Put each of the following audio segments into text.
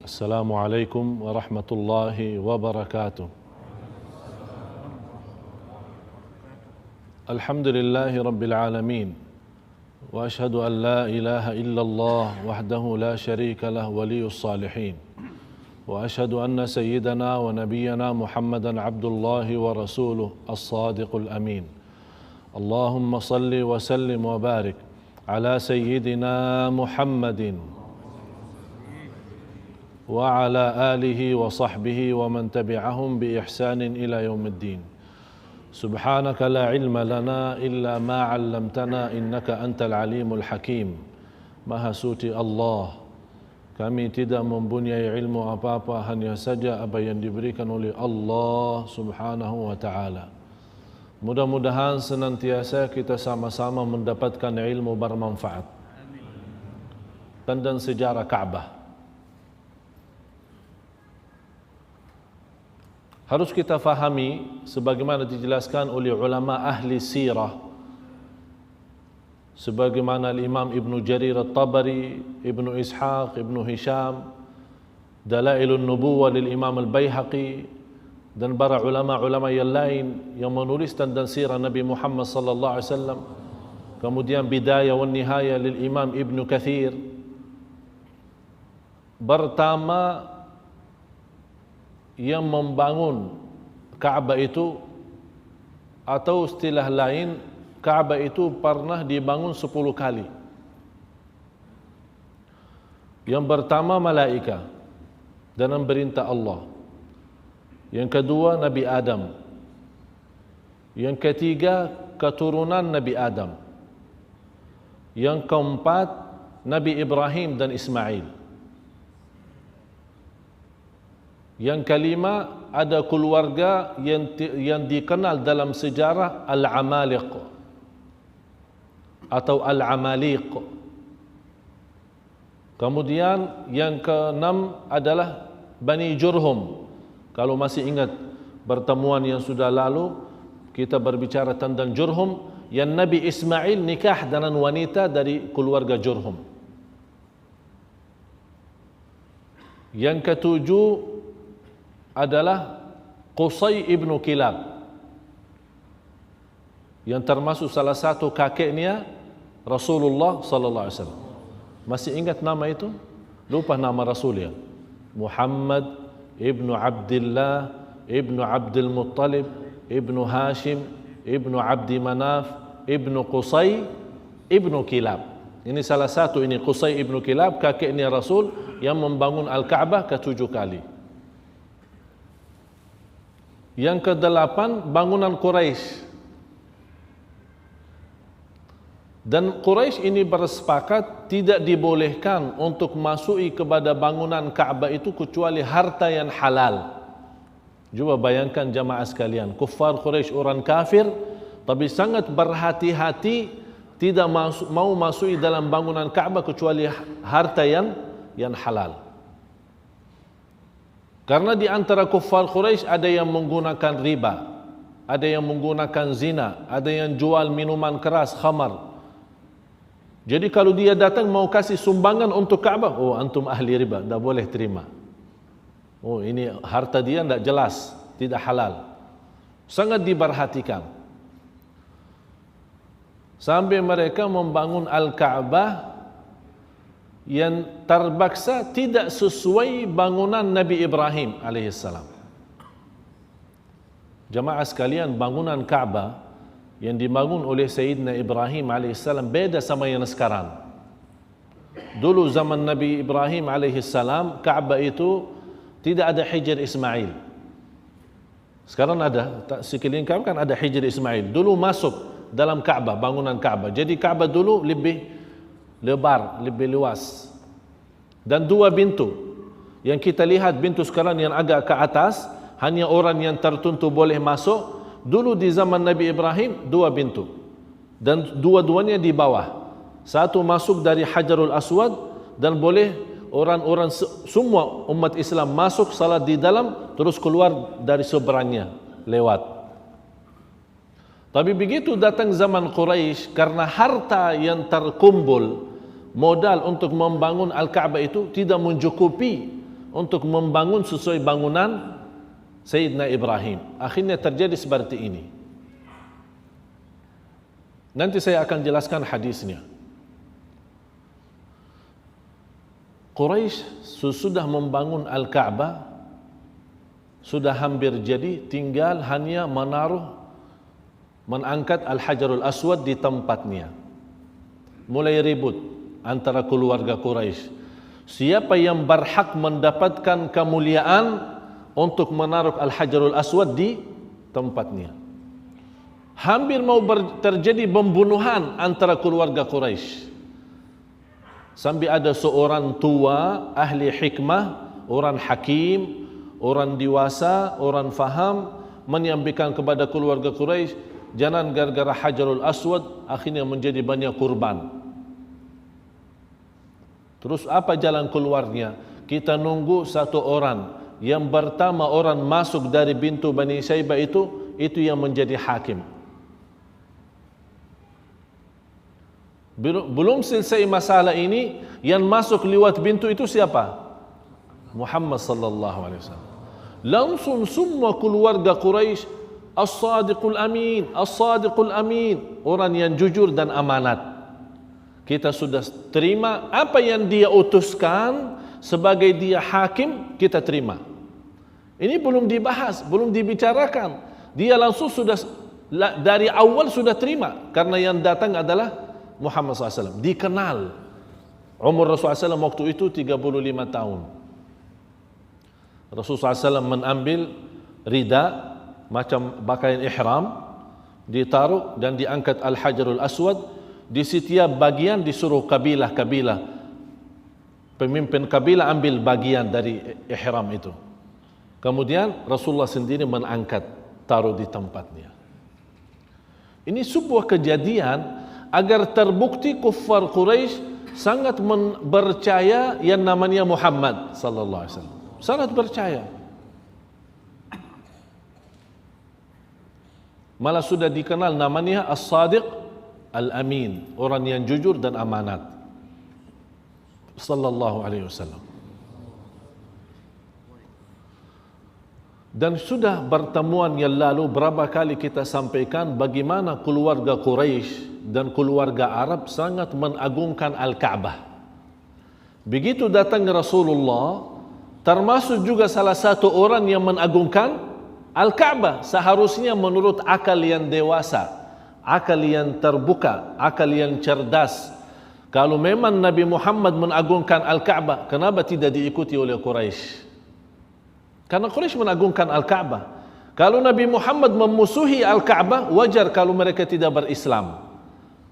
Assalamualaikum warahmatullahi wabarakatuh. Alhamdulillahi rabbil alamin. Wa ashhadu an la ilaha illallah wahdahu la syarika lah waliyus salihin. Wa ashhadu anna sayyidana wa nabiyyana Muhammadan abdullahi wa rasuluh as-sadiqul amin. Allahumma salli wa sallim wa barik ala sayyidina Muhammadin wa ala alihi wa sahbihi wa man tabi'ahum bi ihsanin ila yaumiddin. Subhanaka la ilma lana illa ma 'allamtana innaka antal alimul hakim. Maha suci Allah, kami tidak mempunyai ilmu apa-apa, hanya saja apa yang diberikan oleh Allah Subhanahu wa taala. Mudah-mudahan senantiasa kita sama-sama mendapatkan ilmu bermanfaat. Tentang sejarah Ka'bah, harus kita fahami sebagaimana dijelaskan oleh ulama ahli sirah, sebagaimana Imam Ibn Jarir At-Tabari, Ibn Ishaq, Ibn Hisham, Dalailun Nubuwah lil Imam Al-Baihaqi, dan para ulama-ulama yang lain yang menulis tentang sirah Nabi Muhammad sallallahu alaihi wasallam. Kemudian Bidayah wan Nihayah lil Imam Ibn Kathir. Pertama, yang membangun Ka'bah itu, atau istilah lain, Ka'bah itu pernah dibangun 10 kali. Yang pertama malaika dengan perintah Allah. Yang kedua Nabi Adam. Yang ketiga keturunan Nabi Adam. Yang keempat Nabi Ibrahim dan Ismail. Yang kelima, ada keluarga yang dikenal dalam sejarah Al-Amaliq atau Al-Amaliq. Kemudian yang keenam adalah Bani Jurhum. Kalau masih ingat pertemuan yang sudah lalu, kita berbicara tentang Jurhum, yang Nabi Ismail nikah dengan wanita dari keluarga Jurhum. Yang ketujuh adalah Qusay ibn Kilab, yang termasuk salah satu kakeknya Rasulullah sallallahu alaihi wasallam. Masih ingat nama itu? Lupa nama Rasulnya. Muhammad ibn Abdullah ibn Abdul Muttalib ibn Hashim ibn Abdi Manaf ibn Qusay ibn Kilab. Ini salah satu, ini Qusay ibn Kilab, kakeknya Rasul yang membangun Al-Ka'bah ke-7 kali. Yang ke-8, bangunan Quraisy. Dan Quraisy ini bersepakat tidak dibolehkan untuk masuki kepada bangunan Ka'bah itu kecuali harta yang halal. Coba bayangkan jamaah sekalian, kuffar Quraisy orang kafir, tapi sangat berhati-hati tidak mau masuki dalam bangunan Ka'bah kecuali harta yang halal. Karena di antara kuffar Quraisy ada yang menggunakan riba, ada yang menggunakan zina, ada yang jual minuman keras, khamar. Jadi kalau dia datang mau kasih sumbangan untuk Ka'bah, oh antum ahli riba, tidak boleh terima. Oh ini harta dia tidak jelas, tidak halal. Sangat diperhatikan. Sampai mereka membangun Al-Ka'bah yang terpaksa tidak sesuai bangunan Nabi Ibrahim alaihissalam. Jamaah sekalian, bangunan Ka'bah yang dibangun oleh Sayyidina Ibrahim alaihissalam beda sama yang sekarang. Dulu zaman Nabi Ibrahim alaihissalam, Ka'bah itu tidak ada Hijr Ismail. Sekarang ada, sekeliling Ka'bah kan ada Hijr Ismail. Dulu masuk dalam Ka'bah, bangunan Ka'bah. Jadi Ka'bah dulu lebih lebar, lebih luas, dan 2 pintu. Yang kita lihat pintu sekarang yang agak ke atas, hanya orang yang tertentu boleh masuk. Dulu di zaman Nabi Ibrahim 2 pintu, dan dua-duanya di bawah. Satu masuk dari Hajarul Aswad, dan boleh orang-orang semua umat Islam masuk salat di dalam, terus keluar dari seberangnya lewat. Tapi begitu datang zaman Quraisy, karena harta yang terkumpul, modal untuk membangun Al-Ka'bah itu tidak mencukupi untuk membangun sesuai bangunan Sayyidina Ibrahim. Akhirnya terjadi seperti ini. Nanti saya akan jelaskan hadisnya. Quraisy sesudah membangun Al-Ka'bah sudah hampir jadi, tinggal hanya mengangkat Al-Hajarul Aswad di tempatnya. Mulai ribut antara keluarga Quraisy. Siapa yang berhak mendapatkan kemuliaan untuk menaruh Al-Hajarul Aswad di tempatnya. Hampir mau terjadi pembunuhan antara keluarga Quraisy. Sampai ada seorang tua, ahli hikmah, orang hakim, orang dewasa, orang faham, menyampaikan kepada keluarga Quraisy, jangan gara-gara Hajarul Aswad akhirnya menjadi banyak kurban. Terus apa jalan keluarnya? Kita nunggu satu orang. Yang pertama orang masuk dari pintu Bani Syaibah itu yang menjadi hakim. Belum selesai masalah ini, yang masuk lewat pintu itu siapa? Muhammad sallallahu alaihi wasallam. Langsung semua keluarga Quraisy, as-sadiqul amin, as-sadiqul amin, orang yang jujur dan amanat. Kita sudah terima apa yang dia utuskan sebagai dia hakim, kita terima. Ini belum dibahas, belum dibicarakan. Dia langsung sudah dari awal sudah terima, karena yang datang adalah Muhammad SAW. Dikenal. Umur Rasulullah SAW waktu itu 35 tahun. Rasulullah SAW mengambil rida macam pakaian ihram, ditaruh dan diangkat Al-Hajarul Aswad. Di setiap bagian disuruh kabilah-kabilah, pemimpin kabilah ambil bagian dari ihram itu. Kemudian Rasulullah sendiri mengangkat, taruh di tempatnya. Ini sebuah kejadian agar terbukti kuffar Quraisy sangat percaya yang namanya Muhammad sallallahu alaihi wasallam. Sangat percaya. Malah sudah dikenal namanya As-Sadiq Al-Amin, orang yang jujur dan amanat. Sallallahu alaihi wasallam. Dan sudah pertemuan yang lalu berapa kali kita sampaikan bagaimana keluarga Quraisy dan keluarga Arab sangat mengagungkan Al-Ka'bah. Begitu datang Rasulullah, termasuk juga salah satu orang yang mengagungkan Al-Ka'bah. Seharusnya menurut akal yang dewasa, akal yang terbuka, akal yang cerdas, kalau memang Nabi Muhammad mengagungkan Al-Ka'bah, kenapa tidak diikuti oleh Quraisy? Karena Quraisy mengagungkan Al-Ka'bah. Kalau Nabi Muhammad memusuhi Al-Ka'bah, wajar kalau mereka tidak berislam.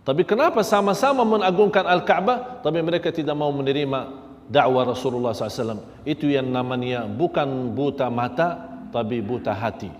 Tapi kenapa sama-sama mengagungkan Al-Ka'bah, tapi mereka tidak mau menerima dakwah Rasulullah SAW? Itu yang namanya bukan buta mata, tapi buta hati.